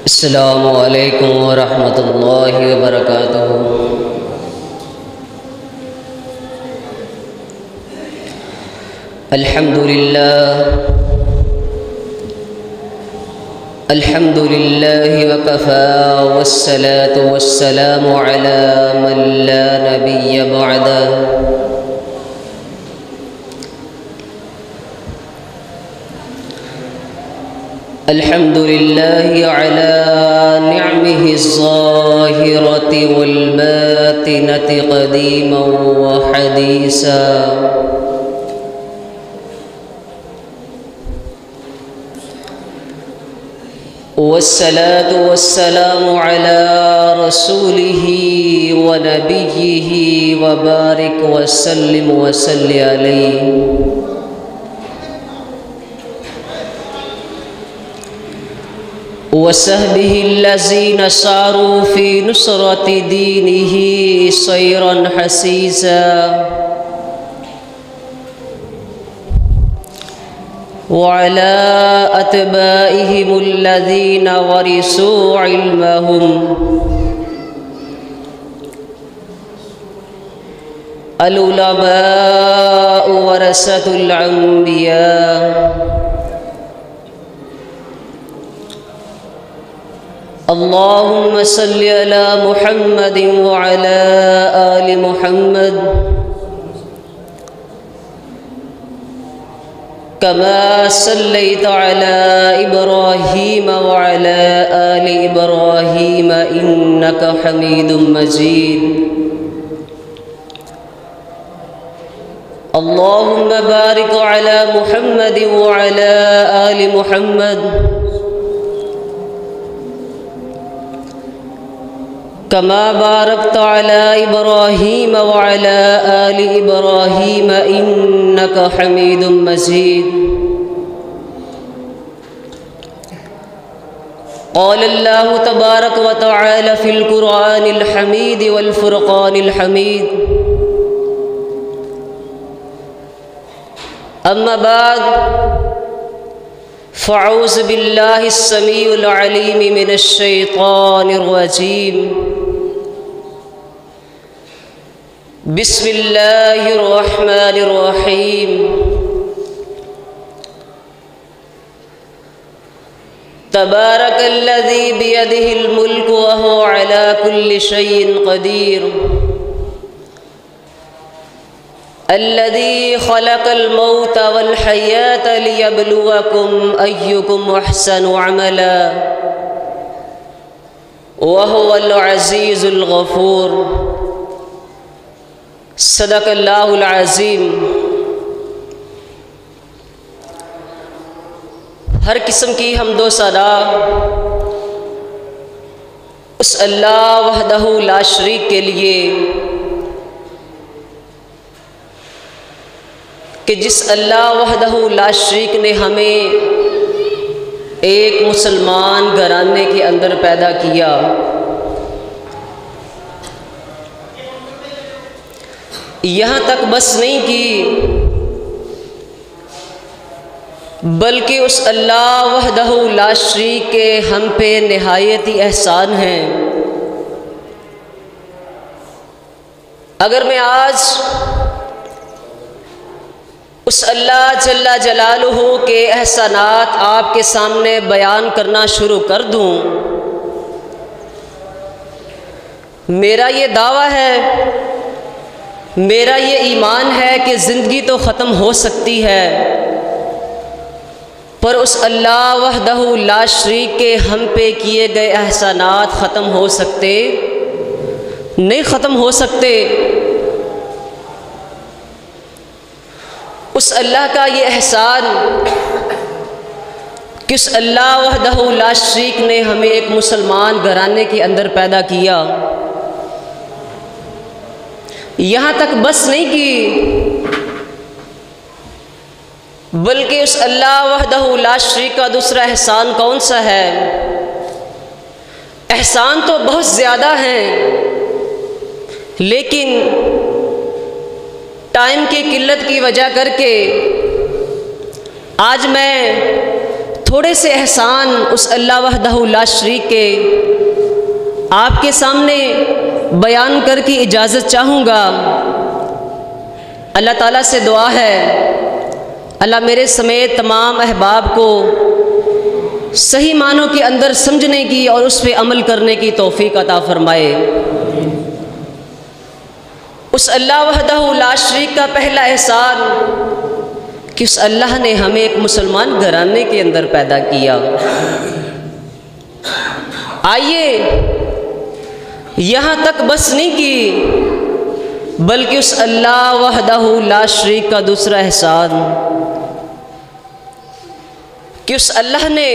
अस्सलामु अलैकुम वरहमतुल्लाहि वबरकातुहू। अल्हम्दुलिल्लाहि वकफ़ा वस्सलातु वस्सलामु अला मन ला नबिय्य बअदह। अल्हम्दुलिल्लाहि अला निअमिहि ज़ाहिरति वल बातिनति क़दीमन व हदीसा। वस्सलातु वस्सलामु अला रसूलिही व नबिय्यिही व बारिक वसल्लिम वसल्लि अलैहि। वसहबिही लज़ीना सारू फ़ी नुसरति दीनिही सैरन हसीसा। वअला अतबाइहिमुल्लज़ीना वरिसू इल्महुम। अल उलमाउ वरसतुल अंबिया। अल्लाहुम्मा सल्लि अला मुहम्मदिन व अला आलि मुहम्मद कमा सल्लैता अला इब्राहीम व अला आलि इब्राहीम इन्नका हमीदुम मजीद। अल्लाहुम्मा बारिक अला मुहम्मदिन व अला आलि मुहम्मद कमा बारकता अला इब्राहीम व अला आलि इब्राहीम इन्नका हमीदुम मजीद। क़ाल अल्लाहु तबारक व तआला फ़िल क़ुरआनिल हमीद वल फ़ुरक़ानिल हमीद। अम्मा बाद फ़अऊज़ु बिल्लाहिस समीउल अलीम मिनश शैतानिर रजीम। बिस्मिल्लाहिर रहमानिर रहीम। तबारकल्लज़ी बियदिहिल मुल्कु व हुवा अला कुल्लि शैइन क़दीर। अल्लज़ी ख़लक़ल मौत वल हयात लियब्लुवकुम अय्युकुम अहसनु अमला व हुवल अज़ीज़ुल गफ़ूर। सदक़ल्लाहुल अज़ीम। हर किस्म की हम्दो सना उस अल्लाह वहदहू ला शरीक के लिए कि जिस अल्लाह वहदहू ला शरीक ने हमें एक मुसलमान घराने के अंदर पैदा किया। यहाँ तक बस नहीं की बल्कि उस अल्लाह वहदहू ला शरीक के हम पे निहायती एहसान हैं। अगर मैं आज उस अल्लाह जल्ला जलालुहू के एहसानात आपके सामने बयान करना शुरू कर दूँ, मेरा ये दावा है, मेरा ये ईमान है कि ज़िंदगी तो ख़त्म हो सकती है पर उस अल्लाह वहदहू ला शरीक के हम पे किए गए एहसानात ख़त्म हो सकते नहीं, ख़त्म हो सकते। उस अल्लाह का ये एहसान कि उस अल्लाह वहदहू ला शरीक ने हमें एक मुसलमान घराने के अंदर पैदा किया। यहाँ तक बस नहीं की बल्कि उस अल्लाह वहदहू ला शरीक का दूसरा एहसान कौन सा है? एहसान तो बहुत ज़्यादा हैं लेकिन टाइम की किल्लत की वजह करके आज मैं थोड़े से एहसान उस अल्लाह वहदहू ला शरीक के आपके सामने बयान करके इजाज़त चाहूँगा। अल्लाह ताला से दुआ है, अल्लाह मेरे समेत तमाम अहबाब को सही मानों के अंदर समझने की और उस पर अमल करने की तौफीक अता फ़रमाए। उस अल्लाह वहदहू ला शरीक का पहला एहसान कि उस अल्लाह ने हमें एक मुसलमान घराने के अंदर पैदा किया। आइए यहाँ तक बस नहीं की, बल्कि उस अल्लाह वहदहू ला शरीक का दूसरा एहसान कि उस अल्लाह ने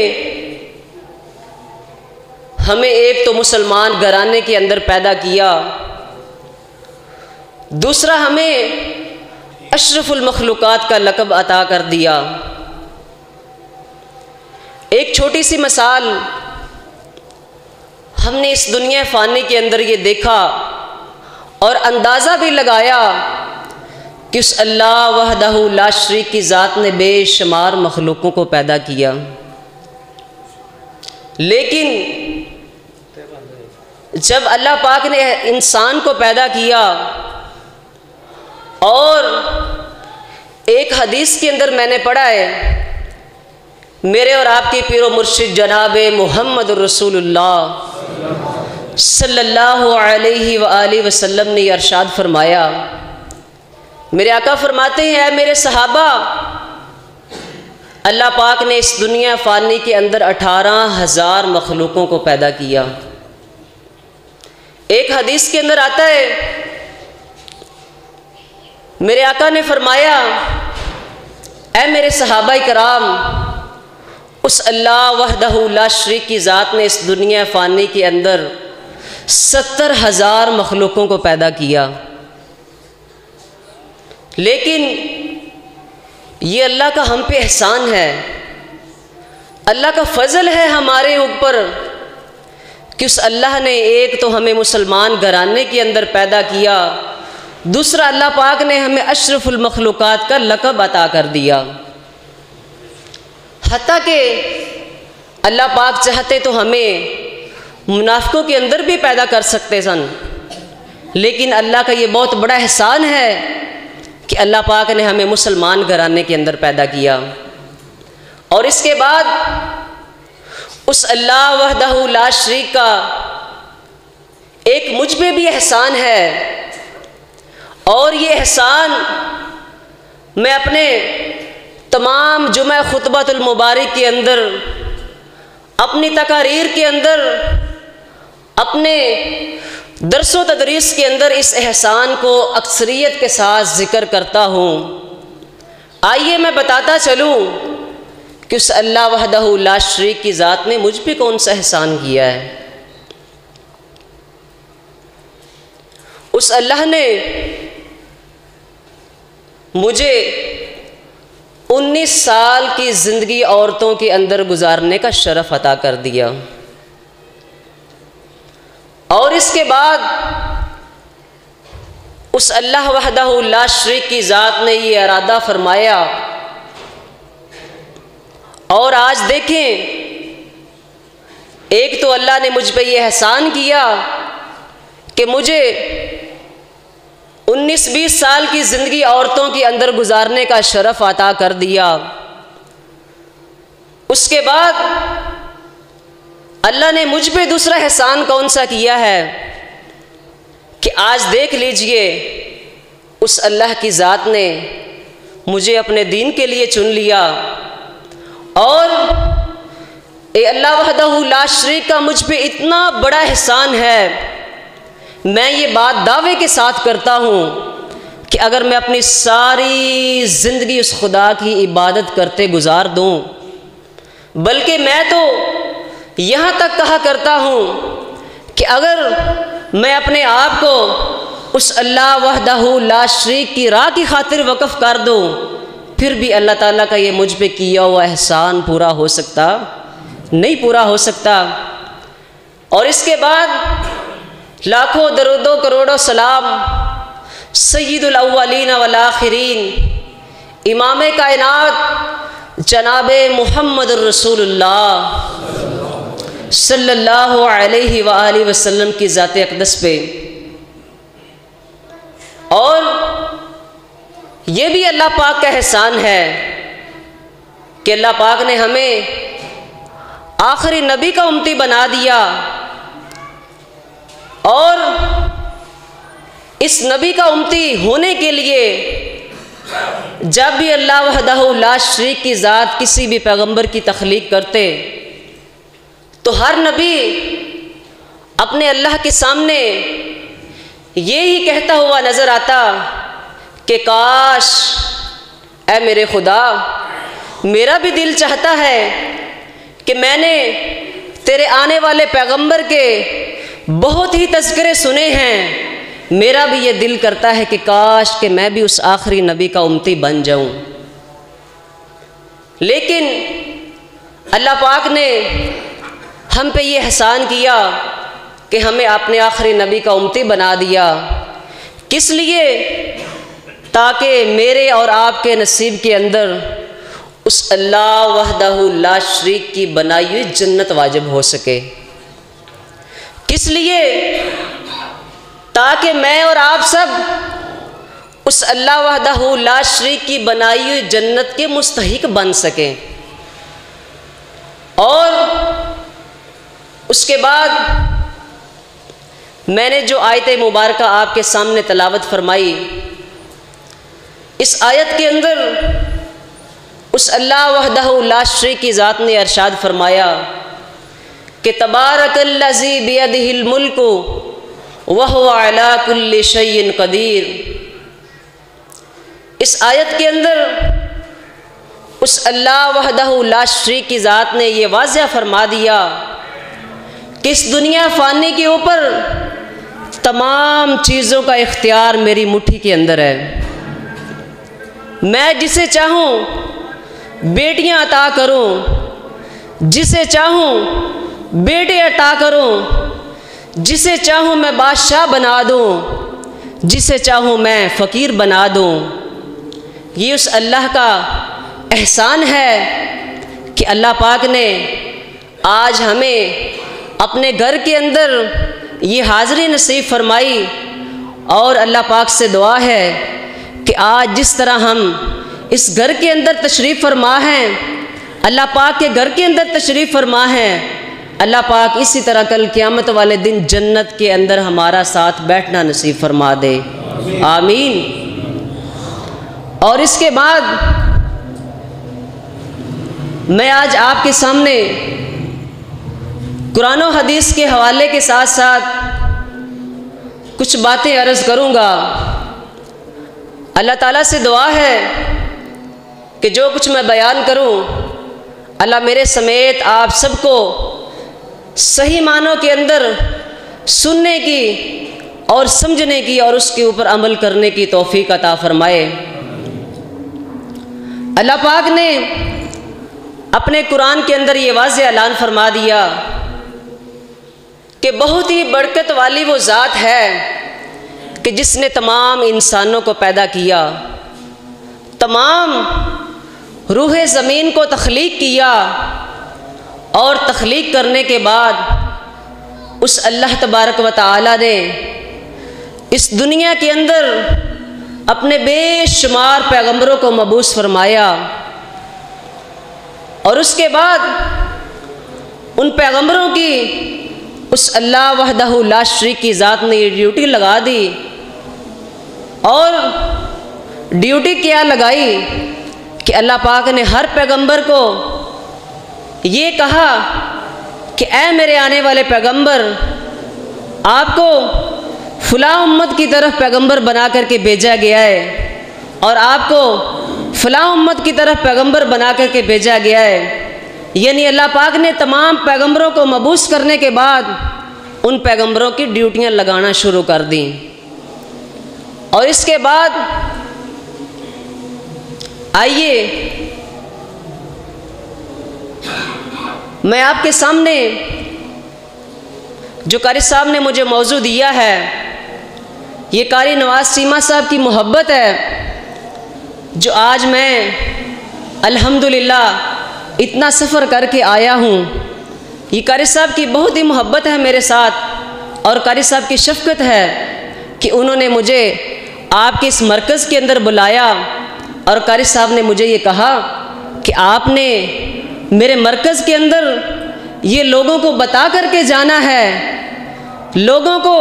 हमें एक तो मुसलमान घराने के अंदर पैदा किया, दूसरा हमें अशरफुल मखलूक़ात का लक़ब अता कर दिया। एक छोटी सी मिसाल हमने इस दुनिया फ़ानी के अंदर ये देखा और अंदाज़ा भी लगाया कि उस अल्लाह वहदहू ला शरीक की ज़ात ने बेशुमार मखलूक़ों को पैदा किया, लेकिन जब अल्लाह पाक ने इंसान को पैदा किया और एक हदीस के अंदर मैंने पढ़ा है, मेरे और आपके पीरो मुर्शिद जनाब मोहम्मद रसूलुल्लाह सल्लल्लाहु अलैहि वालैहि वसल्लम ने इरशाद फरमाया, मेरे आका फरमाते हैं, मेरे सहाबा, अल्लाह पाक ने इस दुनिया फ़ानी के अंदर 18,000 मखलूक़ों को पैदा किया। एक हदीस के अंदर आता है, मेरे आका ने फरमाया, ऐ मेरे सहाबा कराम, उस अल्लाह वहदहू ला शरीक की ज़ात ने इस दुनिया फ़ानी के अंदर 70,000 मखलूक़ों को पैदा किया, लेकिन ये अल्लाह का हम पे एहसान है, अल्लाह का फ़ज़ल है हमारे ऊपर कि उस अल्लाह ने एक तो हमें मुसलमान घराने के अंदर पैदा किया, दूसरा अल्लाह पाक ने हमें अशरफुल मखलूक़ात का लक़ब अता कर दिया। हत्ता कि अल्लाह पाक चाहते तो हमें मुनाफ़िकों के अंदर भी पैदा कर सकते सन, लेकिन अल्लाह का ये बहुत बड़ा एहसान है कि अल्लाह पाक ने हमें मुसलमान घराने के अंदर पैदा किया। और इसके बाद उस अल्लाह वहदहू ला शरीक का एक मुझ पे भी एहसान है, और ये एहसान मैं अपने तमाम जुमा खुतबतुल मुबारक के अंदर, अपनी तकारीर के अंदर, अपने दरसो तदरीस के अंदर इस एहसान को अक्सरियत के साथ ज़िक्र करता हूँ। आइए मैं बताता चलूँ कि उस अल्लाह वहदहू ला शरीक की ज़ात ने मुझ पे कौन सा एहसान किया है। उस अल्लाह ने मुझे 19 साल की ज़िंदगी औरतों के अंदर गुजारने का शरफ़ अता कर दिया, और इसके बाद उस अल्लाह वहदहू ला शरीक की ज़ात ने ये इरादा फरमाया, और आज देखें, एक तो अल्लाह ने मुझ पे ये एहसान किया कि मुझे 19-20 साल की ज़िंदगी औरतों के अंदर गुजारने का शरफ़ अता कर दिया। उसके बाद अल्लाह ने मुझ पे दूसरा एहसान कौन सा किया है कि आज देख लीजिए, उस अल्लाह की ज़ात ने मुझे अपने दीन के लिए चुन लिया, और ये अल्लाह वहदहू ला शरीक का मुझ पे इतना बड़ा एहसान है, मैं ये बात दावे के साथ करता हूँ कि अगर मैं अपनी सारी ज़िंदगी उस खुदा की इबादत करते गुजार दूँ, बल्कि मैं तो यहाँ तक कहा करता हूँ कि अगर मैं अपने आप को उस अल्लाह वहदहू ला शरीक की राह की खातिर वक़फ़ कर दूँ, फिर भी अल्लाह ताला का ये मुझ पे किया हुआ एहसान पूरा हो सकता नहीं, पूरा हो सकता। और इसके बाद लाखों दरूदो करोड़ों सलाम सय्यिदुल अव्वलीन वल आखिरीन, इमाम कायनात जनाबे मुहम्मद रसूलुल्लाह सल्लल्लाहु अलैहि वालैहि वसल्लम की ज़ात अक़दस पे। और ये भी अल्लाह पाक का एहसान है कि अल्लाह पाक ने हमें आखिरी नबी का उम्मती बना दिया। और इस नबी का उम्मती होने के लिए जब भी अल्लाह वहदहू ला शरीक की ज़ात किसी भी पैगंबर की तख्लीक करते तो हर नबी अपने अल्लाह के सामने ये ही कहता हुआ नज़र आता कि काश ऐ मेरे खुदा, मेरा भी दिल चाहता है कि मैंने तेरे आने वाले पैगंबर के बहुत ही तज़किरे सुने हैं, मेरा भी ये दिल करता है कि काश कि मैं भी उस आखिरी नबी का उम्मती बन जाऊं। लेकिन अल्लाह पाक ने हम पे ये एहसान किया कि हमें अपने आखिरी नबी का उम्मती बना दिया। किस लिए? ताकि मेरे और आपके नसीब के अंदर उस अल्लाह वहदहू ला शरीक की बनाई हुई जन्नत वाजिब हो सके। किस लिए? ताकि मैं और आप सब उस अल्लाह वहदहू ला शरीक की बनाई हुई जन्नत के मुस्तहिक बन सकें। और उसके बाद मैंने जो आयत मुबारक आपके सामने तलावत फरमाई, इस आयत के अंदर उस अल्लाह वहदहू ला शरीक की ज़ात ने इरशाद फरमाया कि तबारकल्लज़ी बियदिहिल मुल्कु व हुवा अला कुल्लि शैइन क़दीर। इस आयत के अंदर उस अल्लाह वहदहू ला शरीक की ज़ात ने ये वाज़िया फरमा दिया कि इस दुनिया फ़ानी के ऊपर तमाम चीज़ों का इख्तियार मेरी मुट्ठी के अंदर है। मैं जिसे चाहूँ बेटियां अता करूँ, जिसे चाहूँ बेटे अता करूँ, जिसे चाहूँ मैं बादशाह बना दूँ, जिसे चाहूँ मैं फ़कीर बना दूँ। ये उस अल्लाह का एहसान है कि अल्लाह पाक ने आज हमें अपने घर के अंदर ये हाज़िरी नसीब फरमाई। और अल्लाह पाक से दुआ है कि आज जिस तरह हम इस घर के अंदर तशरीफ़ फरमा हैं, अल्लाह पाक के घर के अंदर तशरीफ़ फरमा हैं, अल्लाह पाक इसी तरह कल क़यामत वाले दिन जन्नत के अंदर हमारा साथ बैठना नसीब फरमा दे। आमीन। और इसके बाद मैं आज आपके सामने कुरान और हदीस के हवाले के साथ साथ कुछ बातें अर्ज़ करूँगा। अल्लाह ताला से दुआ है कि जो कुछ मैं बयान करूँ, अल्लाह मेरे समेत आप सबको सही मानों के अंदर सुनने की और समझने की और उसके ऊपर अमल करने की तौफीक अता फरमाए। अल्लाह पाक ने अपने कुरान के अंदर ये वाज़ेह ऐलान फरमा दिया कि बहुत ही बरकत वाली वो ज़ात है कि जिसने तमाम इंसानों को पैदा किया, तमाम रूह ज़मीन को तख्लीक किया और तख्लीक करने के बाद उस अल्लाह तबारक व तआला ने इस दुनिया के अंदर अपने बेशुमार पैगंबरों को मबूस फरमाया। और उसके बाद उन पैगंबरों की उस अल्लाह वहदहू ला शरीक की ज़ात ने ये ड्यूटी लगा दी। और ड्यूटी क्या लगाई कि अल्लाह पाक ने हर पैगंबर को ये कहा कि ऐ मेरे आने वाले पैगंबर, आपको फ़लाँ उम्मत की तरफ पैगंबर बना करके भेजा गया है और आपको फ़लाँ उम्मत की तरफ पैगंबर बना करके भेजा गया है। यानी अल्लाह पाक ने तमाम पैगंबरों को मबूस करने के बाद उन पैगंबरों की ड्यूटियाँ लगाना शुरू कर दी। और इसके बाद आइए मैं आपके सामने जो कारी साहब ने मुझे मौजू दिया है, ये कारी नवाज सीमा साहब की मोहब्बत है जो आज मैं अल्हम्दुलिल्लाह इतना सफ़र करके आया हूँ। ये कारी साहब की बहुत ही मोहब्बत है मेरे साथ और कारी साहब की शफ़क़त है कि उन्होंने मुझे आपके इस मरकज़ के अंदर बुलाया और कारी साहब ने मुझे ये कहा कि आपने मेरे मरकज़ के अंदर ये लोगों को बता करके जाना है, लोगों को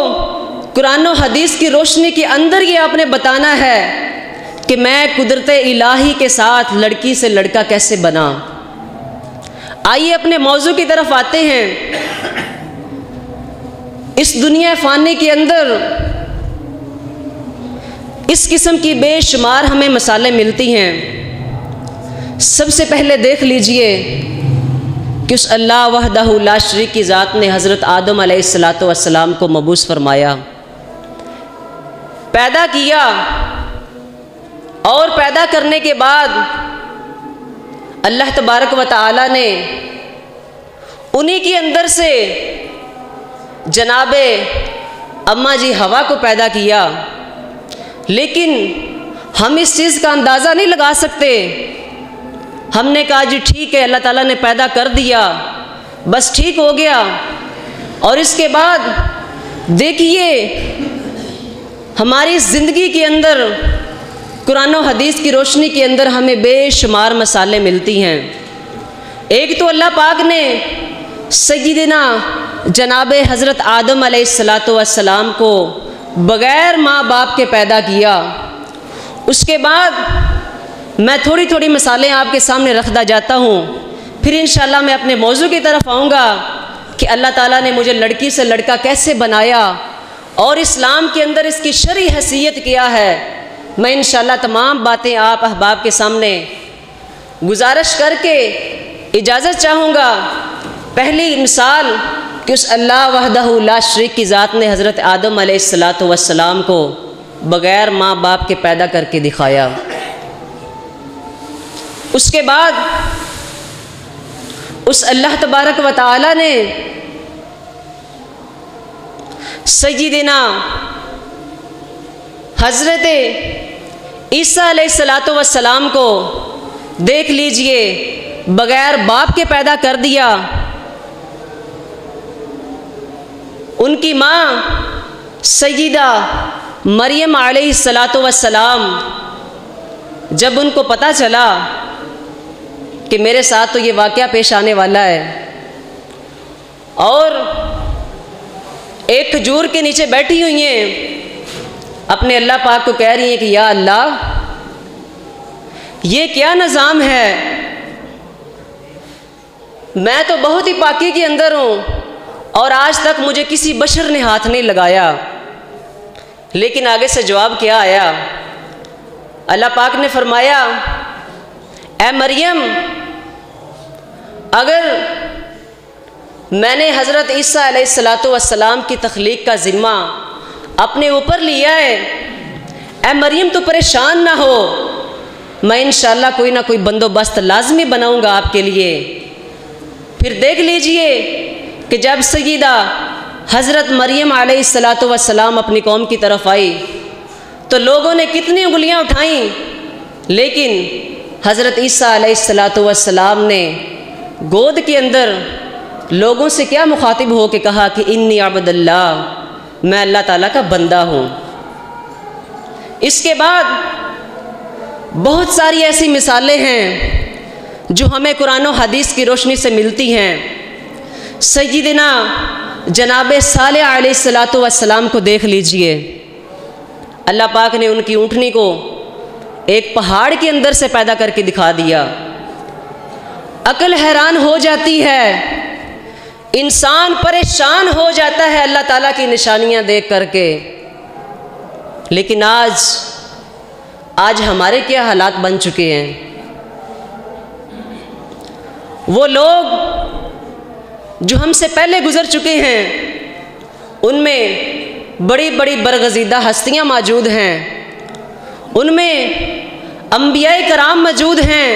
कुरान और हदीस की रोशनी के अंदर ये आपने बताना है कि मैं कुदरत इलाही के साथ लड़की से लड़का कैसे बना। आइए अपने मौजू की तरफ आते हैं। इस दुनिया फ़ानी के अंदर इस किस्म की बेशुमार हमें मसाले मिलती हैं। सबसे पहले देख लीजिए कि उस अल्लाह वहदहू ला शरीक की ज़ात ने हज़रत आदम अलैहिस्सलातु वस्सलाम को मबूस फरमाया, पैदा किया और पैदा करने के बाद अल्लाह तबारक व तआला ने उन्हीं के अंदर से जनाबे अम्मा जी हवा को पैदा किया। लेकिन हम इस चीज़ का अंदाज़ा नहीं लगा सकते। हमने कहा जी ठीक है, अल्लाह ताला ने पैदा कर दिया, बस ठीक हो गया। और इसके बाद देखिए हमारी ज़िंदगी के अंदर कुरान और हदीस की रोशनी के अंदर हमें बेशुमार मसाले मिलती हैं। एक तो अल्लाह पाक ने सय्यिदना जनाबे हज़रत आदम अलैहिस्सलातु वस्सलाम को बग़ैर माँ बाप के पैदा किया। उसके बाद मैं थोड़ी थोड़ी मसाले आपके सामने रखता जाता हूँ, फिर इंशाअल्लाह मैं अपने मौजू की तरफ आऊँगा कि अल्लाह ताला ने मुझे लड़की से लड़का कैसे बनाया और इस्लाम के अंदर इसकी शरई हैसियत क्या है। मैं इंशाअल्लाह तमाम बातें आप अहबाब के सामने गुजारिश करके इजाज़त चाहूँगा। पहली मिसाल कि उस अल्लाह वहदहू ला शरीक की ज़ात ने हज़रत आदम अलैहिस्सलातु वस्सलाम को बग़ैर माँ बाप के पैदा करके दिखाया। उसके बाद उस अल्लाह तबारक व तआला ने सय्यिदना हज़रत ईसा अलैहिस्सलातु वस्सलाम को देख लीजिए बग़ैर बाप के पैदा कर दिया। उनकी माँ सय्यिदा मरियम अलैहिस्सलातु वस्सलाम, जब उनको पता चला कि मेरे साथ तो ये वाक़या पेश आने वाला है और एक खजूर के नीचे बैठी हुई हैं, अपने अल्लाह पाक को कह रही हैं कि या अल्लाह ये क्या निज़ाम है, मैं तो बहुत ही पाकी के अंदर हूँ और आज तक मुझे किसी बशर ने हाथ नहीं लगाया। लेकिन आगे से जवाब क्या आया, अल्लाह पाक ने फरमाया ए मरियम, अगर मैंने हज़रत ईसा अलैहिस्सलातु वस्सलाम की तख्लीक का ज़िम्मा अपने ऊपर लिया है, ए मरियम तो परेशान ना हो, मैं इंशाअल्लाह कोई ना कोई बंदोबस्त लाजमी बनाऊंगा आपके लिए। फिर देख लीजिए कि जब सय्यिदा हज़रत मरियम अलैहिस्सलातु वस्सलाम अपनी कौम की तरफ आई तो लोगों ने कितनी उंगलियां उठाईं, लेकिन हज़रत ईसा अलैहिस्सलातु वस्सलाम ने गोद के अंदर लोगों से क्या मुखातिब हो के कहा कि इन्नी अब्दुल्लाह, मैं अल्लाह ताला का बंदा हूँ। इसके बाद बहुत सारी ऐसी मिसालें हैं जो हमें कुरान और हदीस की रोशनी से मिलती हैं। सय्यिदना जनाबे सालेह अलैहिस्सलातु वस्सलाम को देख लीजिए, अल्लाह पाक ने उनकी ऊँटनी को एक पहाड़ के अंदर से पैदा करके दिखा दिया। अकल हैरान हो जाती है, इंसान परेशान हो जाता है अल्लाह ताला की निशानियां देख करके। लेकिन आज हमारे क्या हालात बन चुके हैं। वो लोग जो हमसे पहले गुजर चुके हैं उनमें बड़ी बड़ी बरगज़ीदा हस्तियां मौजूद हैं, उनमें अंबियाए कराम मौजूद हैं,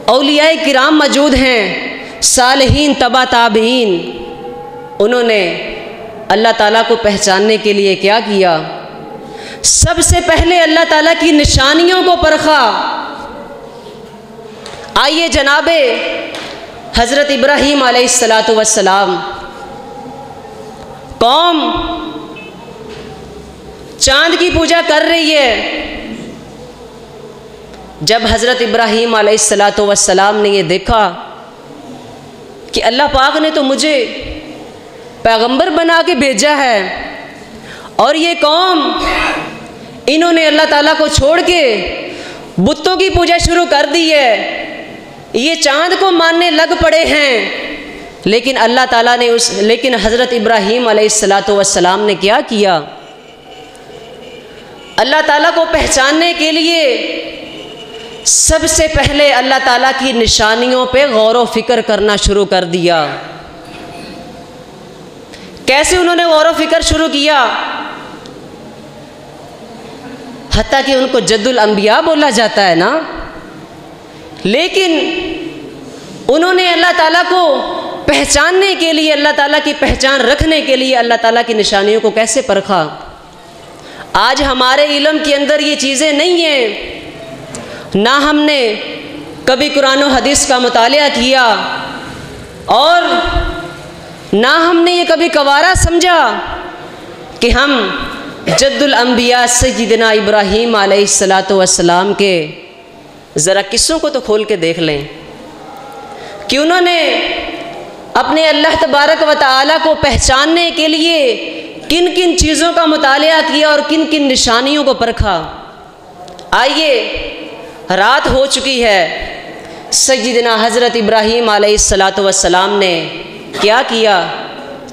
औलियाए किराम मौजूद हैं, सालिहीन तबा ताबीन। उन्होंने अल्लाह ताला को पहचानने के लिए क्या किया, सबसे पहले अल्लाह ताला की निशानियों को परखा। आइए जनाबे हज़रत इब्राहीम अलैहिस्सलातु वस्सलाम कौम चांद की पूजा कर रही है। जब हज़रत इब्राहीम अलैहिस्सलातु वस्सलाम ने ये देखा कि अल्लाह पाक ने तो मुझे पैगंबर बना के भेजा है और ये कौम इन्होंने अल्लाह ताला को छोड़ के बुतों की पूजा शुरू कर दी है, ये चांद को मानने लग पड़े हैं। लेकिन अल्लाह ताला ने लेकिन हज़रत इब्राहीम अलैहिस्सलातु वस्सलाम ने क्या किया? अल्लाह ताला को पहचानने के लिए सबसे पहले अल्लाह ताला की निशानियों पे गौर व फिक्र करना शुरू कर दिया। कैसे उन्होंने गौर व फिक्र शुरू किया? हत्ता कि उनको जद्दुल अंबिया बोला जाता है ना, लेकिन उन्होंने अल्लाह ताला को पहचानने के लिए, अल्लाह ताला की पहचान रखने के लिए अल्लाह ताला की निशानियों को कैसे परखा। आज हमारे इल्म के अंदर ये चीज़ें नहीं हैं, ना हमने कभी कुरान और हदीस का मुतालिया किया और ना हमने ये कभी कवारा समझा कि हम जद्दुल अंबिया सय्यिदना इब्राहीम अलैहिस्सलातु वस्सलाम के ज़रा किस्सों को तो खोल के देख लें कि उन्होंने अपने अल्लाह तबारक व तआला को पहचानने के लिए किन किन चीज़ों का मुतालिया किया और किन किन निशानियों को परखा। आइए, रात हो चुकी है, सय्यिदना हज़रत इब्राहीम अलैहिस्सलातु वस्सलाम ने क्या किया?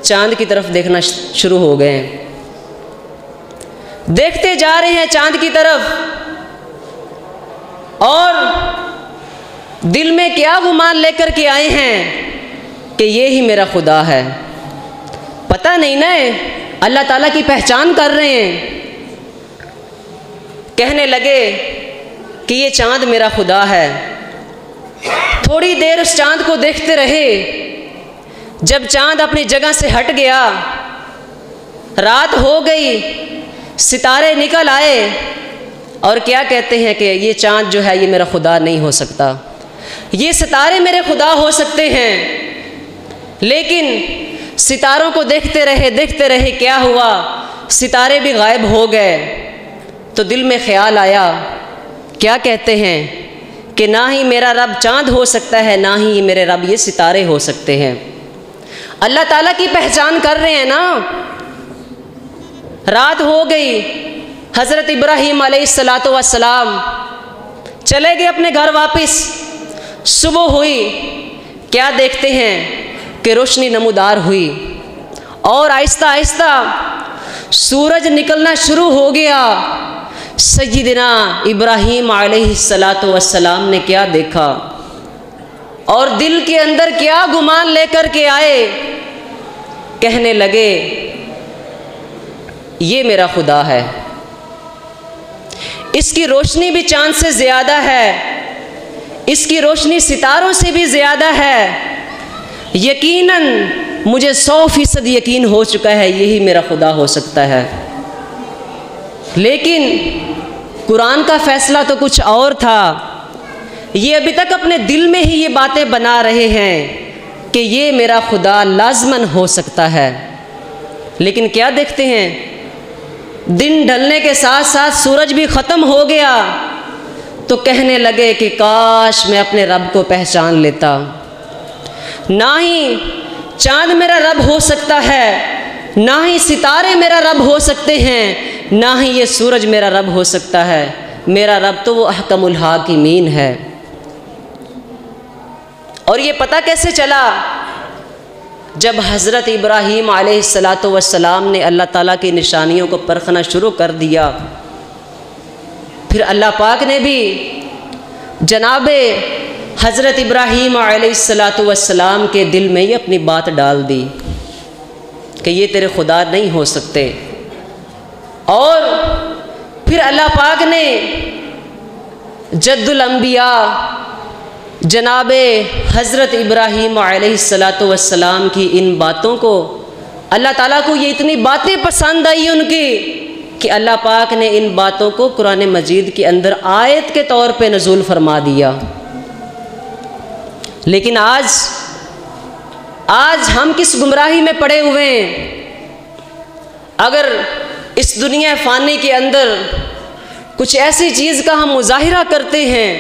चाँद की तरफ देखना शुरू हो गए। देखते जा रहे हैं चाँद की तरफ और दिल में क्या गुमान लेकर के आए हैं कि ये ही मेरा खुदा है। पता नहीं ना, अल्लाह ताला की पहचान कर रहे हैं। कहने लगे कि ये चाँद मेरा खुदा है। थोड़ी देर उस चाँद को देखते रहे। जब चाँद अपनी जगह से हट गया, रात हो गई, सितारे निकल आए और क्या कहते हैं कि ये चाँद जो है ये मेरा खुदा नहीं हो सकता, ये सितारे मेरे खुदा हो सकते हैं। लेकिन सितारों को देखते रहे, क्या हुआ? सितारे भी गायब हो गए। तो दिल में ख्याल आया, क्या कहते हैं कि ना ही मेरा रब चाँद हो सकता है, ना ही मेरे रब ये सितारे हो सकते हैं। अल्लाह ताला की पहचान कर रहे हैं ना। रात हो गई, हज़रत इब्राहीम अलैहिस्सलातु वस्सलाम चले गए अपने घर वापस। सुबह हुई, क्या देखते हैं कि रोशनी नमूदार हुई और आहिस्ता आहिस्ता सूरज निकलना शुरू हो गया। सय्यिदना इब्राहीम अलैहिस्सलातु वस्सलाम ने क्या देखा और दिल के अंदर क्या गुमान लेकर के आए? कहने लगे ये मेरा खुदा है, इसकी रोशनी भी चाँद से ज़्यादा है, इसकी रोशनी सितारों से भी ज़्यादा है। यकीनन मुझे 100% यकीन हो चुका है यही मेरा खुदा हो सकता है। लेकिन कुरान का फ़ैसला तो कुछ और था। ये अभी तक अपने दिल में ही ये बातें बना रहे हैं कि ये मेरा खुदा लाज़मन हो सकता है। लेकिन क्या देखते हैं, दिन ढलने के साथ साथ सूरज भी ख़त्म हो गया। तो कहने लगे कि काश मैं अपने रब को पहचान लेता। ना ही चाँद मेरा रब हो सकता है, ना ही सितारे मेरा रब हो सकते हैं, ना ही ये सूरज मेरा रब हो सकता है। मेरा रब तो वो अहकमुल हाकिमीन है। और ये पता कैसे चला? जब हज़रत इब्राहीम अलैहिस्सलातु वस्सलाम ने अल्लाह ताला की निशानियों को परखना शुरू कर दिया, फिर अल्लाह पाक ने भी जनाबे हज़रत इब्राहीम अलैहिस्सलातु वस्सलाम के दिल में ही अपनी बात डाल दी कि ये तेरे खुदा नहीं हो सकते। और फिर अल्लाह पाक ने जद्दुल अंबिया जनाबे हज़रत इब्राहीम अलैहिस्सलातु वस्सलाम की इन बातों को, अल्लाह ताला को ये इतनी बातें पसंद आई उनकी कि अल्लाह पाक ने इन बातों को कुरान मजीद के अंदर आयत के तौर पे नज़ूल फरमा दिया। लेकिन आज हम किस गुमराही में पड़े हुए हैं। अगर इस दुनिया फ़ानी के अंदर कुछ ऐसी चीज़ का हम मुज़ाहिरा करते हैं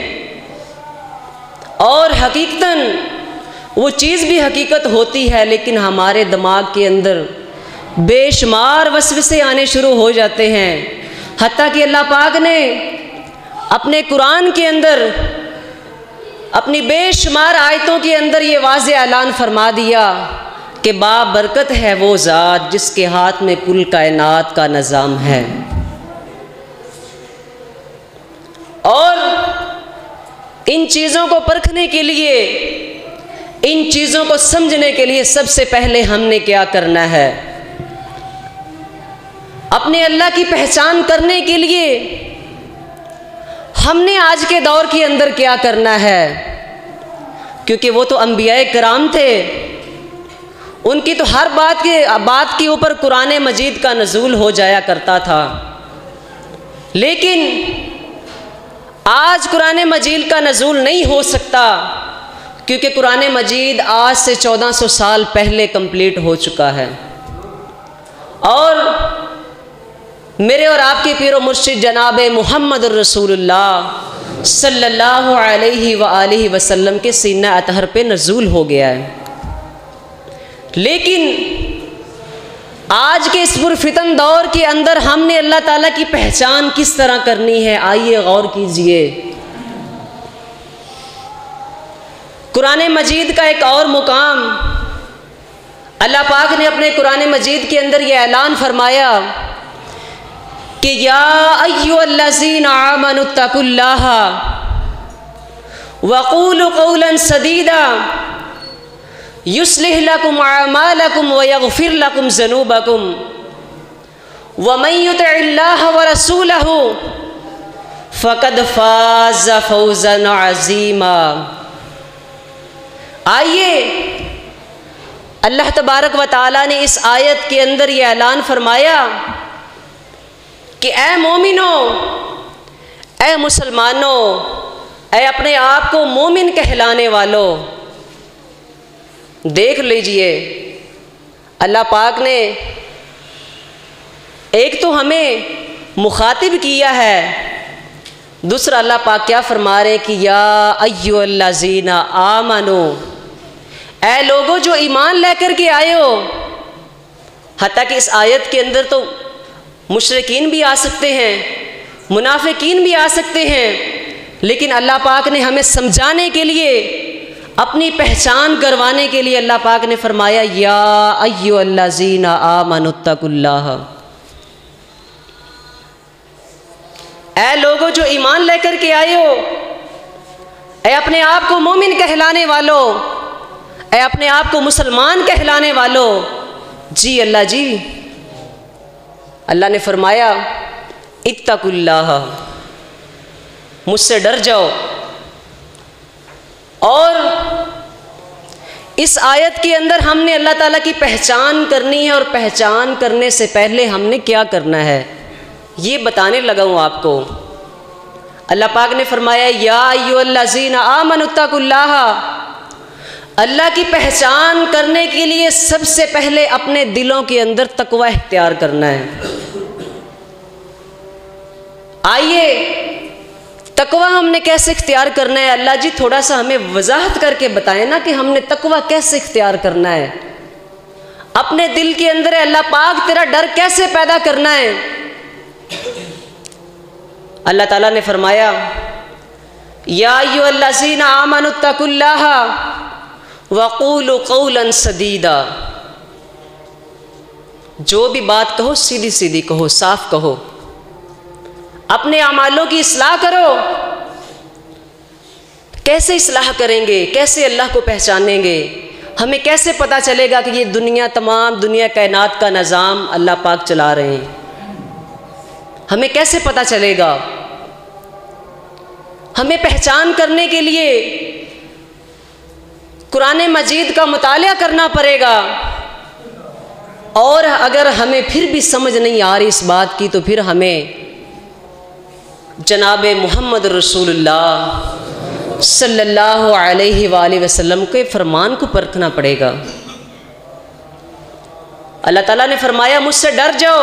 और हकीकतन वो चीज़ भी हकीकत होती है, लेकिन हमारे दिमाग के अंदर बेशुमार वसवसे आने शुरू हो जाते हैं। हत्ता कि अल्लाह पाक ने अपने कुरान के अंदर अपनी बेशुमार आयतों के अंदर ये वाज़े ऐलान फरमा दिया कि बाबरकत है वो ज़ात जिसके हाथ में कुल कायनात का निज़ाम है। और इन चीज़ों को परखने के लिए, इन चीज़ों को समझने के लिए सबसे पहले हमने क्या करना है? अपने अल्लाह की पहचान करने के लिए हमने आज के दौर के अंदर क्या करना है? क्योंकि वो तो अंबियाए किराम थे, उनकी तो हर बात के ऊपर कुरान मजीद का नज़ूल हो जाया करता था। लेकिन आज कुरान मजीद का नज़ूल नहीं हो सकता, क्योंकि कुरान मजीद आज से 1400 साल पहले कंप्लीट हो चुका है। और मेरे और आपके पीरो मुर्शिद जनाब मुहम्मद रसूलुल्लाह सल्लल्लाहु अलैहि वसल्लम के सीना अतहर पे नज़ूल हो गया है। लेकिन आज के इस पुरफितन दौर के अंदर हमने अल्लाह ताला की पहचान किस तरह करनी है, आइए गौर कीजिए। कुरान मजीद का एक और मुकाम अल्लाह पाक ने अपने कुरान मजीद के अंदर ये ऐलान फरमाया कि या अय्युहल्लज़ीना आमनुत्तकुल्लाह वक़ूलु क़ौलन सदीदा युस्लिह लकुम अमालकुम व यग़फिर लकुम ज़ुनूबकुम व मन युतिइल्लाह व रसूलहु फ़क़द फ़ाज़ फ़ौज़न अज़ीमा। आइए, अल्लाह तबारक व तआला ने इस आयत के अंदर ये ऐलान फरमाया कि ऐ मोमिनो, ऐ मुसलमानों, ऐ अपने आप को मोमिन कहलाने वालों, देख लीजिए अल्लाह पाक ने एक तो हमें मुखातिब किया है, दूसरा अल्लाह पाक क्या फरमा रहे कि या अय्युहल्लज़ीना आमनो, ऐ लोगों जो ईमान लेकर के आए हो। हत्ता कि इस आयत के अंदर तो मुशरिकीन भी आ सकते हैं, मुनाफिकीन भी आ सकते हैं, लेकिन अल्लाह पाक ने हमें समझाने के लिए, अपनी पहचान करवाने के लिए अल्लाह पाक ने फरमाया या अय्युहल्लज़ीना आमनुत्तकुल्लाह, ऐ लोगों जो ईमान लेकर के आए हो, ऐ अपने आप को मोमिन कहलाने वालों, ऐ अपने आप को मुसलमान कहलाने वालों। जी अल्लाह जी, अल्लाह ने फरमाया इत्तकुल्लाह, मुझसे डर जाओ। और इस आयत के अंदर हमने अल्लाह ताला की पहचान करनी है, और पहचान करने से पहले हमने क्या करना है ये बताने लगा हूँ आपको। अल्लाह पाक ने फरमाया या अय्युहल्लज़ीना आमनुत्तकुल्लाह, अल्लाह की पहचान करने के लिए सबसे पहले अपने दिलों के अंदर तकवा इख्तियार करना है। आइए, तकवा हमने कैसे इख्तियार करना है? अल्लाह जी थोड़ा सा हमें वजाहत करके बताएं ना कि हमने तकवा कैसे इख्तियार करना है। अपने दिल के अंदर अल्लाह पाक तेरा डर कैसे पैदा करना है? अल्लाह ताला ने फरमाया या अय्युहल्लज़ीना आमनुत्तकुल्लाह वक़ूलु क़ौलन सदीदा, जो भी बात कहो सीधी सीधी कहो, साफ कहो, अपने अमालों की इस्लाह करो। कैसे इस्लाह करेंगे? कैसे अल्लाह को पहचानेंगे? हमें कैसे पता चलेगा कि ये दुनिया, तमाम दुनिया कायनात का निज़ाम अल्लाह पाक चला रहे हैं? हमें कैसे पता चलेगा? हमें पहचान करने के लिए कुरान मजीद का मुतालिया करना पड़ेगा। और अगर हमें फिर भी समझ नहीं आ रही इस बात की, तो फिर हमें जनाब मुहम्मद रसूलुल्लाह सल्लल्लाहु अलैहि वसल्लम के फरमान को परखना पड़ेगा। अल्लाह ताला ने फरमाया मुझसे डर जाओ।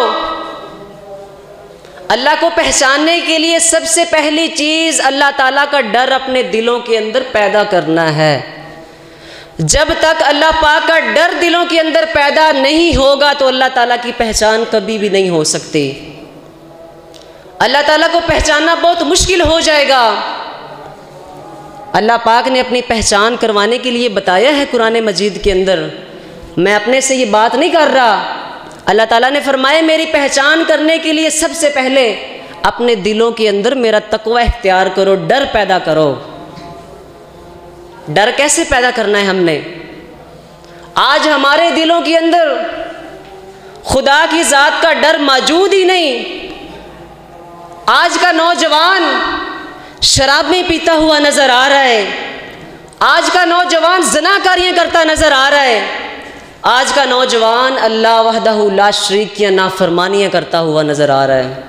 अल्लाह को पहचानने के लिए सबसे पहली चीज़ अल्लाह ताला का डर अपने दिलों के अंदर पैदा करना है। जब तक अल्लाह पाक का डर दिलों के अंदर पैदा नहीं होगा तो अल्लाह ताला की पहचान कभी भी नहीं हो सकती। अल्लाह ताला को पहचानना बहुत मुश्किल हो जाएगा। अल्लाह पाक ने अपनी पहचान करवाने के लिए बताया है कुरान मजीद के अंदर। मैं अपने से ये बात नहीं कर रहा। अल्लाह ताला ने फरमाया मेरी पहचान करने के लिए सबसे पहले अपने दिलों के अंदर मेरा तकवा इख्तियार करो, डर पैदा करो। डर कैसे पैदा करना है हमने? आज हमारे दिलों के अंदर खुदा की ज़ात का डर मौजूद ही नहीं। आज का नौजवान शराबें पीता हुआ नज़र आ रहा है। आज का नौजवान ज़िनाकारियाँ करता नज़र आ रहा है। आज का नौजवान अल्लाह वहदहू ला शरीक की नाफरमानियाँ करता हुआ नज़र आ रहा है।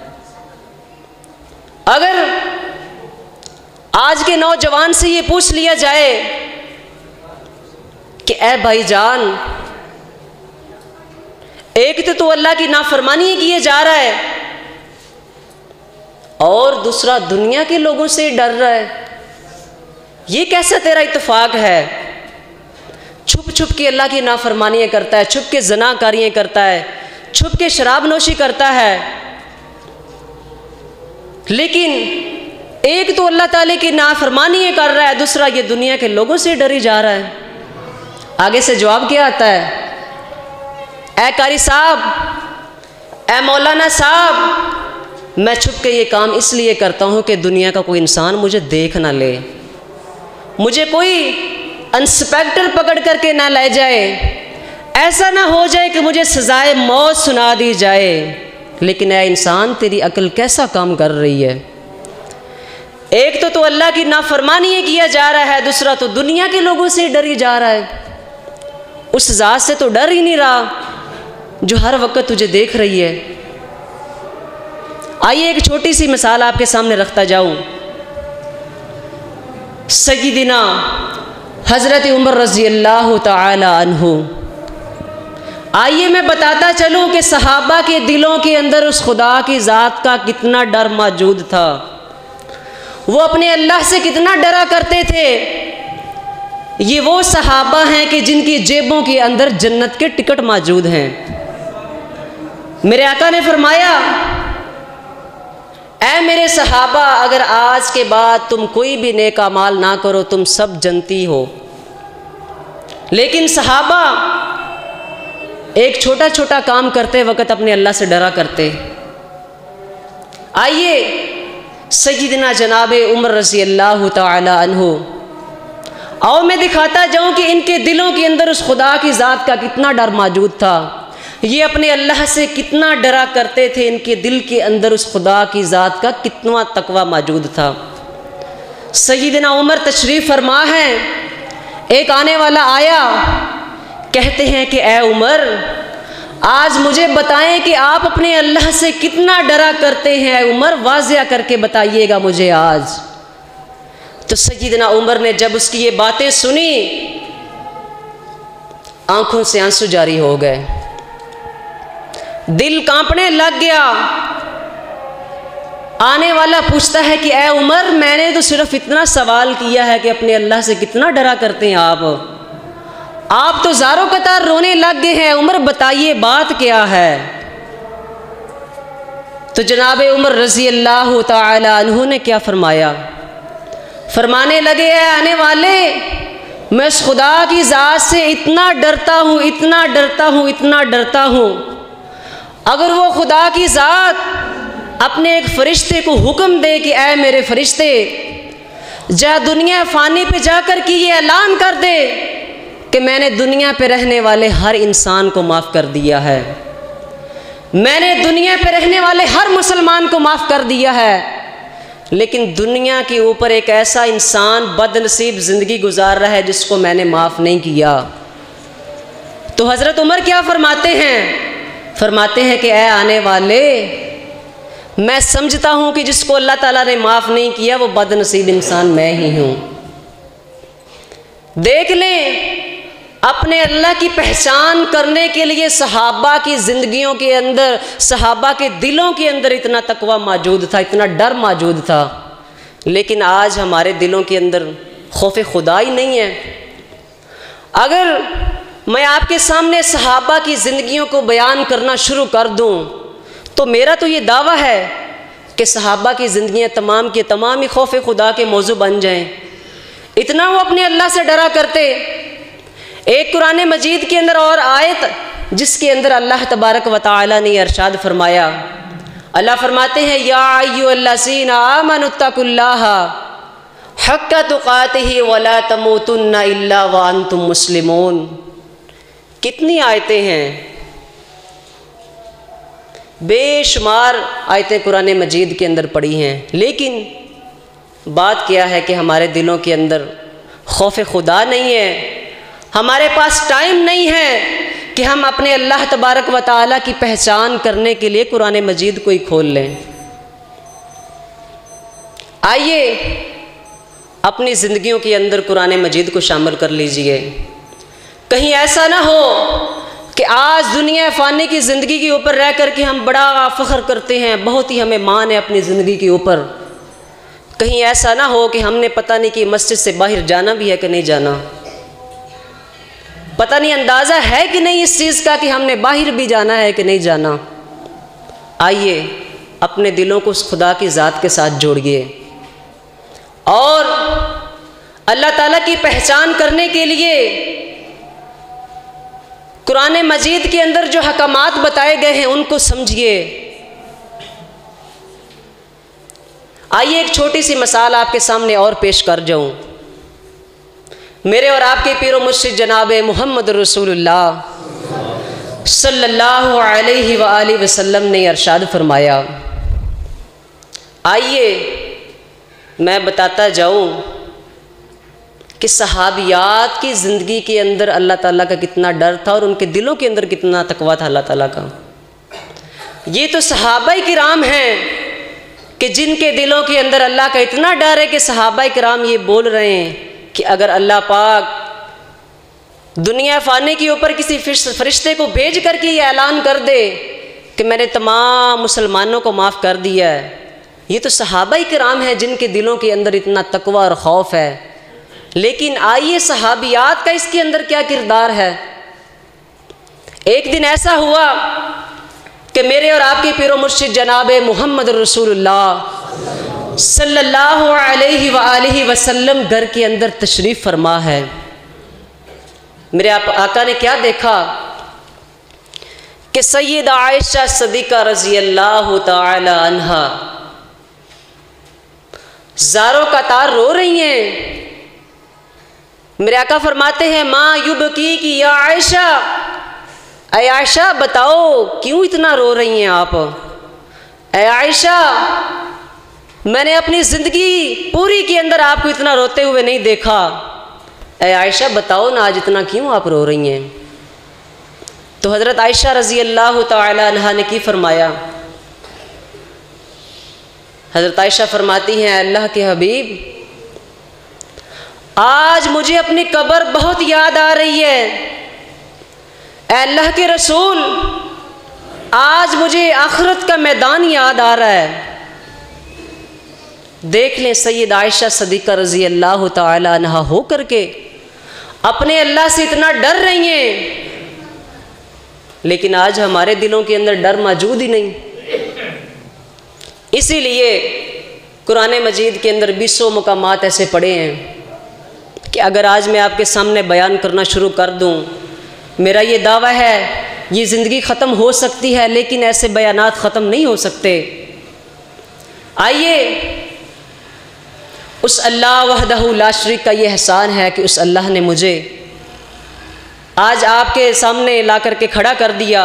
अगर आज के नौजवान से ये पूछ लिया जाए कि ए भाईजान, एक तो अल्लाह की नाफरमानी किए जा रहा है और दूसरा दुनिया के लोगों से डर रहा है, ये कैसा तेरा इत्तेफाक है? छुप छुप के अल्लाह की नाफरमानियाँ करता है, छुप के ज़नाकारियाँ करता है, छुप के शराब नोशी करता है, लेकिन एक तो अल्लाह ताला की नाफरमानी कर रहा है, दूसरा ये दुनिया के लोगों से डरी जा रहा है। आगे से जवाब क्या आता है? ए कारी साहब, ए मौलाना साहब, मैं छुप के ये काम इसलिए करता हूँ कि दुनिया का कोई इंसान मुझे देख ना ले, मुझे कोई इंस्पेक्टर पकड़ करके ना ले जाए, ऐसा ना हो जाए कि मुझे सजाए मौत सुना दी जाए। लेकिन ए इंसान, तेरी अक्ल कैसा काम कर रही है? एक तो अल्लाह की नाफरमानी किया जा रहा है, दूसरा तो दुनिया के लोगों से डरी जा रहा है। उस ज़ात से तो डर ही नहीं रहा जो हर वक्त तुझे देख रही है। आइए एक छोटी सी मिसाल आपके सामने रखता जाऊं। सय्यिदिना हज़रत उमर रज़ी अल्लाह तआला अन्हु, आइए मैं बताता चलूं कि सहाबा के दिलों के अंदर उस खुदा की ज़ात का कितना डर मौजूद था। वो अपने अल्लाह से कितना डरा करते थे। ये वो सहाबा हैं कि जिनकी जेबों के अंदर जन्नत के टिकट मौजूद हैं। मेरे आका ने फरमाया, ऐ मेरे सहाबा, अगर आज के बाद तुम कोई भी नेक अमाल ना करो, तुम सब जन्नती हो। लेकिन सहाबा एक छोटा छोटा काम करते वक्त अपने अल्लाह से डरा करते। आइए सय्यिदना जनाब उमर रज़ी अल्लाह तआला अन्हु, आओ मैं दिखाता जाऊं कि इनके दिलों के अंदर उस खुदा की ज़ात का कितना डर मौजूद था। ये अपने अल्लाह से कितना डरा करते थे, इनके दिल के अंदर उस खुदा की ज़ात का कितना तकवा मौजूद था। सय्यिदना उमर तशरीफ़ फरमा है, एक आने वाला आया, कहते हैं कि ए उमर, आज मुझे बताएं कि आप अपने अल्लाह से कितना डरा करते हैं। उमर, वाज़िया करके बताइएगा मुझे आज। तो सय्यिदना उमर ने जब उसकी ये बातें सुनी, आंखों से आंसू जारी हो गए, दिल कांपने लग गया। आने वाला पूछता है कि ए उमर, मैंने तो सिर्फ इतना सवाल किया है कि अपने अल्लाह से कितना डरा करते हैं आप तो ज़ारों कतार रोने लग गए हैं। उमर, बताइए बात क्या है? तो जनाब उमर रज़ी अल्लाह तआला अन्हु ने क्या फरमाया? फरमाने लगे, आने वाले, मैं उस खुदा की ज़ात से इतना डरता हूँ, इतना डरता हूँ, इतना डरता हूँ, अगर वो खुदा की ज़ात अपने एक फ़रिश्ते को हुक्म दे कि ऐ मेरे फ़रिश्ते, जा दुनिया फ़ानी पे जाकर कि ये ऐलान कर दे कि मैंने दुनिया पे रहने वाले हर इंसान को माफ़ कर दिया है, मैंने दुनिया पे रहने वाले हर मुसलमान को माफ़ कर दिया है, लेकिन दुनिया के ऊपर एक ऐसा इंसान बदनसीब ज़िंदगी गुजार रहा है जिसको मैंने माफ़ नहीं किया। तो हज़रत उमर क्या फरमाते हैं? फरमाते हैं कि ऐ आने वाले, मैं समझता हूँ कि जिसको अल्लाह ताला ने माफ़ नहीं किया वो बदनसीब इंसान मैं ही हूँ। देख लें, अपने अल्लाह की पहचान करने के लिए सहाबा की ज़िंदगियों के अंदर, सहाबा के दिलों के अंदर इतना तकवा मौजूद था, इतना डर मौजूद था। लेकिन आज हमारे दिलों के अंदर खौफ खुदा ही नहीं है। अगर मैं आपके सामने सहाबा की ज़िंदगियों को बयान करना शुरू कर दूं तो मेरा तो ये दावा है कि सहाबा की ज़िंदगियाँ तमाम के तमाम ही खौफ खुदा के मौजू बन जाएं। इतना वो अपने अल्लाह से डरा करते। एक कुरान मजीद के अंदर और आयत जिसके अंदर अल्लाह तबारक व तआला ने अरशाद फरमाया, अल्लाह फरमाते हैं, या अय्युहल्लज़ीना आमनुत्तकुल्लाह हक्का तुकातिही वला तमूतुन्ना इल्ला व अंतुम मुस्लिमून। कितनी आयतें हैं, बेशुमार आयतें कुरान मजीद के अंदर पड़ी हैं, लेकिन बात क्या है कि हमारे दिलों के अंदर खौफ खुदा नहीं है। हमारे पास टाइम नहीं है कि हम अपने अल्लाह तबारक व तआला की पहचान करने के लिए कुरान मजीद को ही खोल लें। आइए अपनी ज़िंदगियों के अंदर कुरान मजीद को शामिल कर लीजिए। कहीं ऐसा ना हो कि आज दुनिया फ़ानी की ज़िंदगी के ऊपर रह कर के हम बड़ा फ़ख्र करते हैं, बहुत ही हमें मान है अपनी ज़िंदगी के ऊपर। कहीं ऐसा ना हो कि हमने पता नहीं कि मस्जिद से बाहर जाना भी है कि नहीं जाना, पता नहीं अंदाज़ा है कि नहीं इस चीज़ का कि हमने बाहर भी जाना है कि नहीं जाना। आइए अपने दिलों को उस खुदा की ज़ात के साथ जोड़िए और अल्लाह ताला की पहचान करने के लिए कुरान मजीद के अंदर जो हकामात बताए गए हैं उनको समझिए। आइए एक छोटी सी मिसाल आपके सामने और पेश कर जाऊं। मेरे और आपके पीरो मुर्शिद जनाब मोहम्मद रसूलुल्लाह सल्लल्लाहु अलैहि वालैहि वसल्लम ने अरशाद फरमाया। आइए मैं बताता जाऊं कि सहाबियात की ज़िंदगी के अंदर अल्लाह ताला का कितना डर था और उनके दिलों के अंदर कितना तकवा था अल्लाह ताला का। ये तो सहाबाए किराम हैं कि जिनके दिलों के अंदर अल्लाह का इतना डर है कि सहाबाए किराम ये बोल रहे हैं कि अगर अल्लाह पाक दुनिया फ़ानी के ऊपर किसी फरिश्ते को भेज करके ये ऐलान कर दे कि मैंने तमाम मुसलमानों को माफ़ कर दिया है। ये तो सहाबाए किराम हैं जिनके दिलों के अंदर इतना तकवा और खौफ है। लेकिन आइए सहाबियात का इसके अंदर क्या किरदार है। एक दिन ऐसा हुआ कि मेरे और आपके पीरो मुर्शिद जनाब मोहम्मद रसूलुल्लाह सल्लल्लाहु अलैहि वालैहि वसल्लम घर के अंदर तशरीफ़ फरमा है। मेरे आका ने क्या देखा कि सैयदा आयशा सदीक़ा रज़ी अल्लाह तआला अन्हा ज़ारों का तार रो रही हैं। मेरे आका फरमाते हैं, माँ युबकी की या आयशा, ऐ आयशा बताओ क्यों इतना रो रही हैं आप। ऐ आयशा, मैंने अपनी ज़िंदगी पूरी के अंदर आपको इतना रोते हुए नहीं देखा। ऐ आयशा बताओ ना आज इतना क्यों आप रो रही हैं। तो हज़रत आयशा रज़ी अल्लाह तआला अन्हा ने की फरमाया। हज़रत आयशा फरमाती हैं, अल्लाह के हबीब, आज मुझे अपनी कब्र बहुत याद आ रही है। ऐ अल्लाह के रसूल, आज मुझे आखिरत का मैदान याद आ रहा है। देख लें, सैयद आयशा सदीक़ा रज़ी अल्लाह तआला अन्हा हो करके अपने अल्लाह से इतना डर रही हैं, लेकिन आज हमारे दिलों के अंदर डर मौजूद ही नहीं। इसीलिए कुरान मजीद के अंदर 20 मुकामात ऐसे पड़े हैं कि अगर आज मैं आपके सामने बयान करना शुरू कर दूं, मेरा ये दावा है ये ज़िंदगी ख़त्म हो सकती है, लेकिन ऐसे बयानात ख़त्म नहीं हो सकते। आइए उस अल्लाह वहदहू ला शरीक का ये एहसान है कि उस अल्लाह ने मुझे आज आपके सामने ला करके खड़ा कर दिया।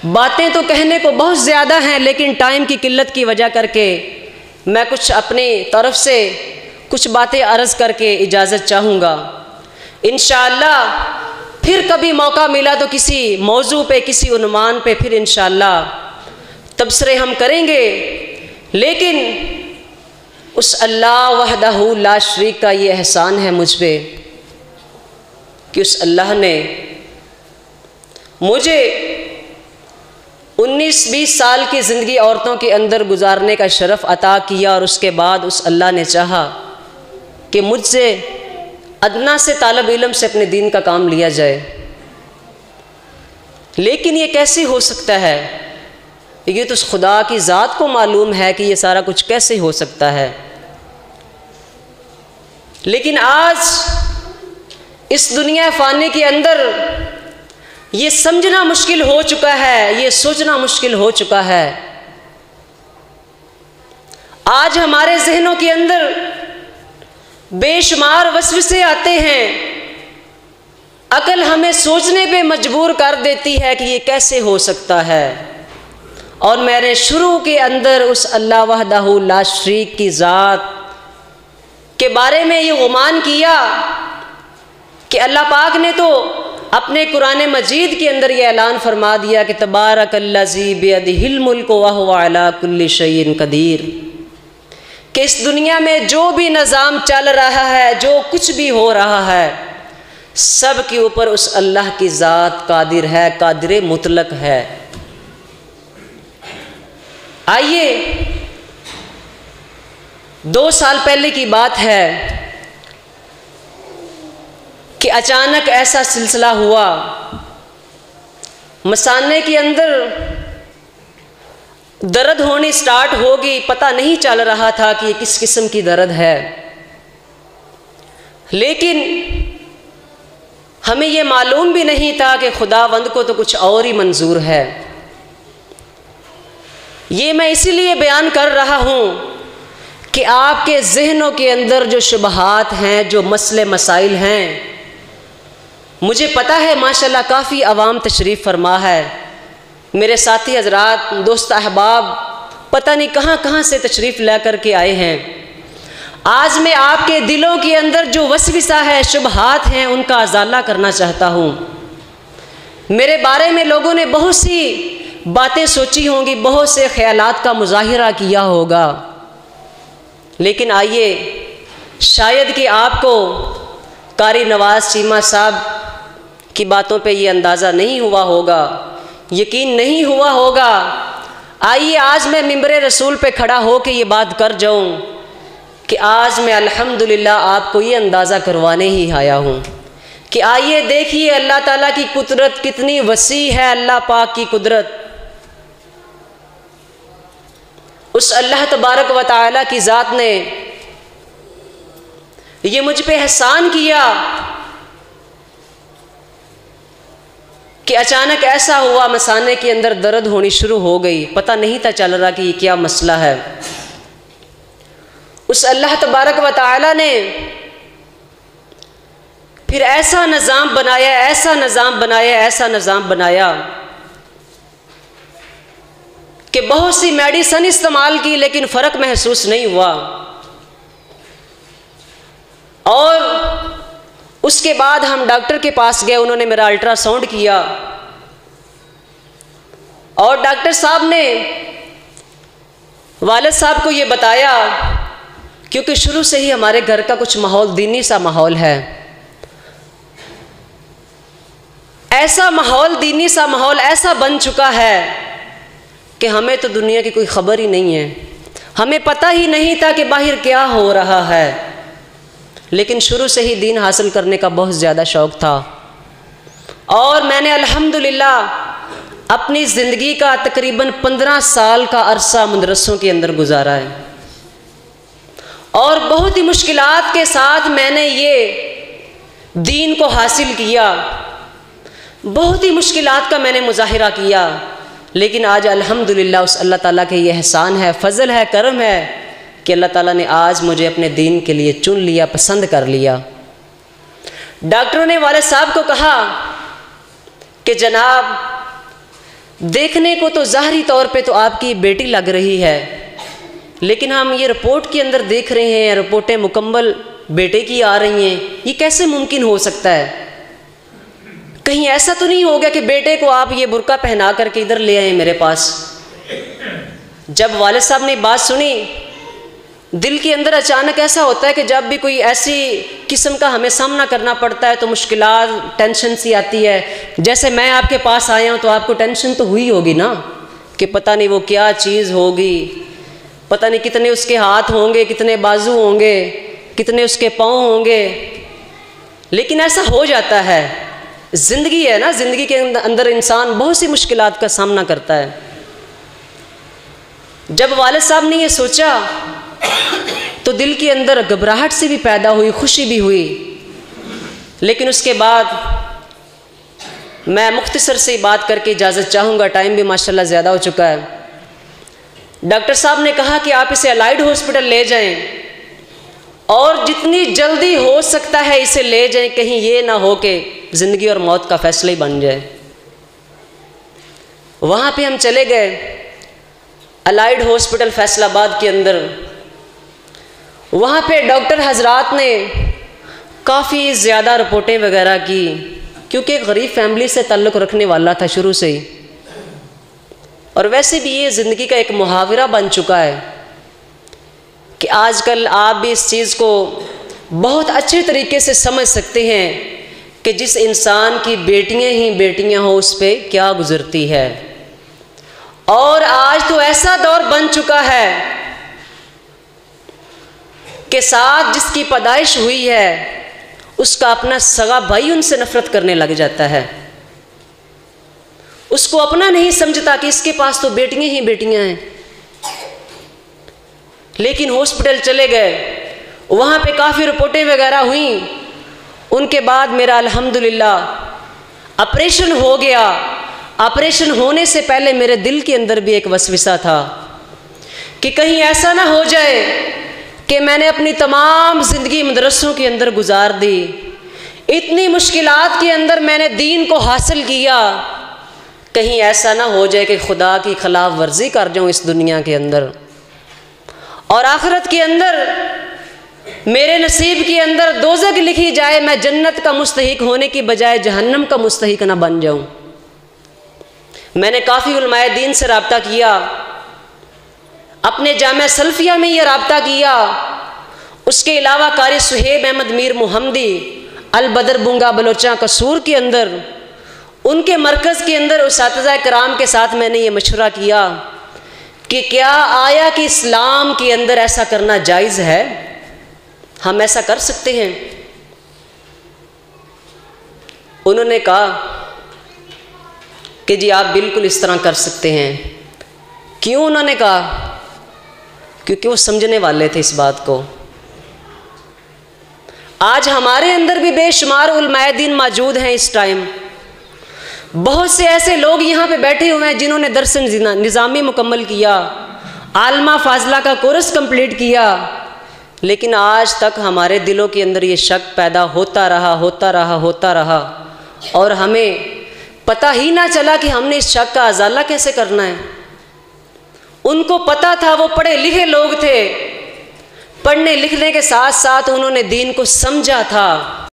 बातें तो कहने को बहुत ज़्यादा हैं, लेकिन टाइम की किल्लत की वजह करके मैं कुछ अपनी तरफ से कुछ बातें अर्ज़ करके इजाज़त चाहूँगा। इंशाअल्लाह फिर कभी मौका मिला तो किसी मौजू पे, किसी उन्वान पे फिर इंशाअल्लाह तबसरे हम करेंगे। लेकिन उस अल्लाह वहदहू ला शरीक का ये एहसान है मुझ पे कि उस अल्लाह ने मुझे 19-20 साल की ज़िंदगी औरतों के अंदर गुजारने का शरफ़ अता किया, और उसके बाद उस अल्लाह ने चाहा कि मुझसे अदना से तालब इल्म से अपने दीन का काम लिया जाए। लेकिन ये कैसे हो सकता है? ये तो उस खुदा की ज़ात को मालूम है कि ये सारा कुछ कैसे हो सकता है। लेकिन आज इस दुनिया फ़ानी के अंदर ये समझना मुश्किल हो चुका है, ये सोचना मुश्किल हो चुका है। आज हमारे जहनों के अंदर बेशुमार वसवसे आते हैं, अकल हमें सोचने पे मजबूर कर देती है कि ये कैसे हो सकता है। और मैंने शुरू के अंदर उस अल्लाह वहदहू ला शरीक की ज़ात के बारे में ये गुमान किया कि अल्लाह पाक ने तो अपने कुरान मजीद के अंदर ये ऐलान फरमा दिया कि तबारकल्लज़ी बियदिहिल मुल्क व हुवा अला कुल्लि शैइन कदीर, कि इस दुनिया में जो भी निज़ाम चल रहा है, जो कुछ भी हो रहा है, सब के ऊपर उस अल्लाह की ज़ात कादिर है, कादिर मुतलक है। आइए 2 साल पहले की बात है कि अचानक ऐसा सिलसिला हुआ, मसाने के अंदर दर्द होनी स्टार्ट हो गई। पता नहीं चल रहा था कि ये किस किस्म की दर्द है, लेकिन हमें ये मालूम भी नहीं था कि खुदावंद को तो कुछ और ही मंजूर है। ये मैं इसीलिए बयान कर रहा हूँ कि आपके जहनों के अंदर जो शुबहात हैं, जो मसले मसाइल हैं, मुझे पता है माशाल्लाह काफ़ी अवाम तशरीफ़ फरमा है। मेरे साथी हजरात, दोस्त अहबाब पता नहीं कहाँ कहाँ से तशरीफ़ ला कर के आए हैं। आज मैं आपके दिलों के अंदर जो वसविसा है, शुबहात हैं, उनका अजाला करना चाहता हूँ। मेरे बारे में लोगों ने बहुत सी बातें सोची होंगी, बहुत से ख्यालात का मुजाहिरा किया होगा, लेकिन आइए, शायद कि आपको कारी नवाज चीमा साहब की बातों पे ये अंदाज़ा नहीं हुआ होगा, यकीन नहीं हुआ होगा। आइए आज मैं मिंबरे रसूल पे खड़ा हो के ये बात कर जाऊँ कि आज मैं अल्हम्दुलिल्लाह आपको ये अंदाज़ा करवाने ही आया हूँ कि आइए देखिए अल्लाह ताला की कुदरत कितनी वसी है। अल्लाह पाक की कुदरत, उस अल्लाह तबारक व तआला की ज़ात ने ये मुझ पे एहसान किया कि अचानक ऐसा हुआ, मसाने के अंदर दर्द होनी शुरू हो गई। पता नहीं था चल रहा कि ये क्या मसला है। उस अल्लाह तबारक व तआला ने फिर ऐसा निज़ाम बनाया, ऐसा निज़ाम बनाया, ऐसा निज़ाम बनाया कि बहुत सी मेडिसिन इस्तेमाल की, लेकिन फ़र्क महसूस नहीं हुआ। और उसके बाद हम डॉक्टर के पास गए, उन्होंने मेरा अल्ट्रासाउंड किया और डॉक्टर साहब ने वालिद साहब को ये बताया, क्योंकि शुरू से ही हमारे घर का कुछ माहौल दीनी सा माहौल है, ऐसा माहौल दीनी सा माहौल ऐसा बन चुका है कि हमें तो दुनिया की कोई ख़बर ही नहीं है, हमें पता ही नहीं था कि बाहर क्या हो रहा है। लेकिन शुरू से ही दीन हासिल करने का बहुत ज़्यादा शौक़ था और मैंने अल्हम्दुलिल्लाह अपनी ज़िंदगी का तकरीबन 15 साल का अरसा मदरसों के अंदर गुजारा है और बहुत ही मुश्किलात के साथ मैंने ये दीन को हासिल किया, बहुत ही मुश्किलात का मैंने मुजाहिरा किया। लेकिन आज अल्हम्दुलिल्लाह उस अल्लाह ताला के ये एहसान है, फ़ज़ल है, करम है कि अल्लाह ताला ने आज मुझे अपने दीन के लिए चुन लिया, पसंद कर लिया। डॉक्टरों ने वाले साहब को कहा कि जनाब देखने को तो ज़ाहरी तौर पे तो आपकी बेटी लग रही है, लेकिन हम ये रिपोर्ट के अंदर देख रहे हैं, रिपोर्टें मुकम्मल बेटे की आ रही हैं, ये कैसे मुमकिन हो सकता है? कहीं ऐसा तो नहीं हो गया कि बेटे को आप ये बुर्का पहना करके इधर ले आए मेरे पास? जब वालिद साहब ने बात सुनी दिल के अंदर अचानक ऐसा होता है कि जब भी कोई ऐसी किस्म का हमें सामना करना पड़ता है तो मुश्किलात, टेंशन सी आती है। जैसे मैं आपके पास आया हूँ तो आपको टेंशन तो हुई होगी ना कि पता नहीं वो क्या चीज़ होगी, पता नहीं कितने उसके हाथ होंगे, कितने बाजू होंगे, कितने उसके पाँव होंगे। लेकिन ऐसा हो जाता है, ज़िंदगी है ना, ज़िंदगी के अंदर इंसान बहुत सी मुश्किलात का सामना करता है। जब वालिद साहब ने ये सोचा तो दिल के अंदर घबराहट से भी पैदा हुई, खुशी भी हुई। लेकिन उसके बाद मैं मुख्तसर से बात करके इजाज़त चाहूँगा, टाइम भी माशाल्लाह ज़्यादा हो चुका है। डॉक्टर साहब ने कहा कि आप इसे अलाइड हॉस्पिटल ले जाएं और जितनी जल्दी हो सकता है इसे ले जाएं, कहीं ये ना हो कि ज़िंदगी और मौत का फैसला ही बन जाए। वहाँ पे हम चले गए अलाइड हॉस्पिटल फैसलाबाद के अंदर। वहाँ पे डॉक्टर हजरात ने काफ़ी ज़्यादा रिपोर्टें वगैरह की, क्योंकि एक गरीब फैमिली से ताल्लुक़ रखने वाला था शुरू से ही। और वैसे भी ये ज़िंदगी का एक मुहावरा बन चुका है कि आजकल आप भी इस चीज़ को बहुत अच्छे तरीके से समझ सकते हैं कि जिस इंसान की बेटियां ही बेटियां हो उस पर क्या गुजरती है। और आज तो ऐसा दौर बन चुका है कि साथ जिसकी पैदाइश हुई है उसका अपना सगा भाई उनसे नफरत करने लग जाता है, उसको अपना नहीं समझता कि इसके पास तो बेटियां ही बेटियां हैं। लेकिन हॉस्पिटल चले गए, वहाँ पे काफ़ी रिपोर्टें वगैरह हुई। उनके बाद मेरा अल्हम्दुलिल्लाह ऑपरेशन हो गया। ऑपरेशन होने से पहले मेरे दिल के अंदर भी एक वसविसा था कि कहीं ऐसा ना हो जाए कि मैंने अपनी तमाम ज़िंदगी मदरसों के अंदर गुजार दी, इतनी मुश्किलात के अंदर मैंने दीन को हासिल किया, कहीं ऐसा ना हो जाए कि खुदा की खिलाफ वर्जी कर जाऊँ इस दुनिया के अंदर और आखिरत के अंदर मेरे नसीब के अंदर दोज़ख लिखी जाए, मैं जन्नत का मुस्तहिक होने की बजाय जहन्नम का मुस्तहिक ना बन जाऊँ। मैंने काफ़ी उलमाए दीन से रब्ता किया, अपने जामिया सल्फिया में ये रब्ता किया। उसके अलावा कारी सुहेब अहमद मीर मुहम्मदी अल बदर बुंगा बलोचा कसूर के अंदर उनके मरकज़ के अंदर उस्ताज़ा कराम के साथ मैंने ये मशवरा किया कि क्या आया कि इस्लाम के अंदर ऐसा करना जायज़ है, हम ऐसा कर सकते हैं। उन्होंने कहा कि जी आप बिल्कुल इस तरह कर सकते हैं। क्यों? उन्होंने कहा क्योंकि वो समझने वाले थे इस बात को। आज हमारे अंदर भी बेशुमार उलमाए दीन मौजूद हैं इस टाइम। बहुत से ऐसे लोग यहाँ पे बैठे हुए हैं जिन्होंने दर्स निज़ामी मुकम्मल किया, आलमा फाजला का कोर्स कंप्लीट किया, लेकिन आज तक हमारे दिलों के अंदर ये शक पैदा होता रहा और हमें पता ही ना चला कि हमने इस शक का अजाला कैसे करना है। उनको पता था, वो पढ़े लिखे लोग थे, पढ़ने लिखने के साथ साथ उन्होंने दीन को समझा था